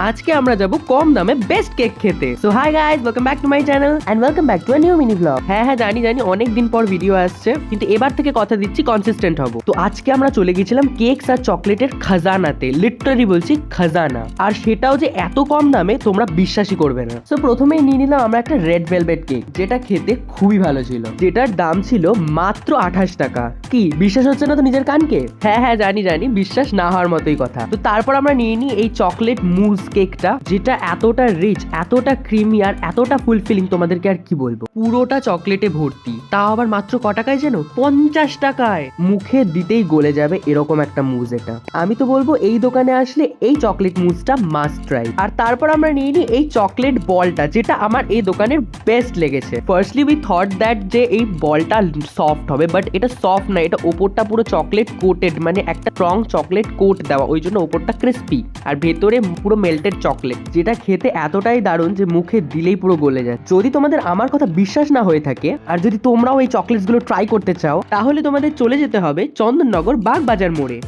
আজকে আমরা যাব কম দামে বেস্ট কেক খেতে। So hi guys, welcome back to my channel and welcome back to a new mini vlog. হ্যাঁ জানি অনেক দিন পর ভিডিও আসছে, কিন্তু এবার থেকে কথা দিচ্ছি কনসিস্টেন্ট হব। তো আজকে আমরা চলে গেছিলাম কেকস আর চকলেটের খাজানাতে, লিটারালি বলছি খাজানা, আর সেটাও যে এত কম দামে তোমরা বিশ্বাসই করবে না। সো প্রথমেই নিয়ে নিলাম আমরা একটা রেড ভেলভেট কেক, যেটা খেতে খুবই ভালো ছিল, যেটার দাম ছিল মাত্র 28 টাকা। কি বিশ্বাস হচ্ছে না তো নিজের কানকে? হ্যাঁ জানি বিশ্বাস না হওয়ার মতোই কথা। তো তারপর আমরা নিয়ে নিই এই চকলেট মুজ কেকটা, যেটা এতটা রিচ, এতটা ক্রিমি আর এতটা ফুলফিলিং, তোমাদেরকে আর কি বলবো। পুরোটা চকলেটে ভর্তি, তাও আবার মাত্র ক টাকায় যেন, 50 টাকায়। মুখে দিতেই গলে যাবে এরকম একটা মুজ এটা। আমি তো বলবো এই দোকানে আসলে এই চকলেট মুজটা মাস্ট ট্রাই। আর তারপর আমরা নিয়ে নিই এই চকলেট বলটা, যেটা আমার এই দোকানের বেস্ট লেগেছে। ফার্স্টলি উই থট দ্যাট যে এই বলটা সফট হবে, বাট এটা সফট না, এটা ওপরটা পুরো চকলেট কোটেড, মানে একটা স্ট্রং চকলেট কোট দেওয়া, ওই জন্য ওপরটা ক্রিস্পি আর ভেতরে পুরো মেল্টেড চকলেট, যেটা খেতে এতটাই দারুণ যে মুখে দিলেই পুরো গলে যায়। যদি তোমাদের আমার কথা বিশ্বাস না হয়ে থাকে, আর যদি তোমরাও এই চকলেটস গুলো ট্রাই করতে চাও, তাহলে তোমাদের চলে যেতে হবে চন্দননগর বাগবাজার মোড়ে।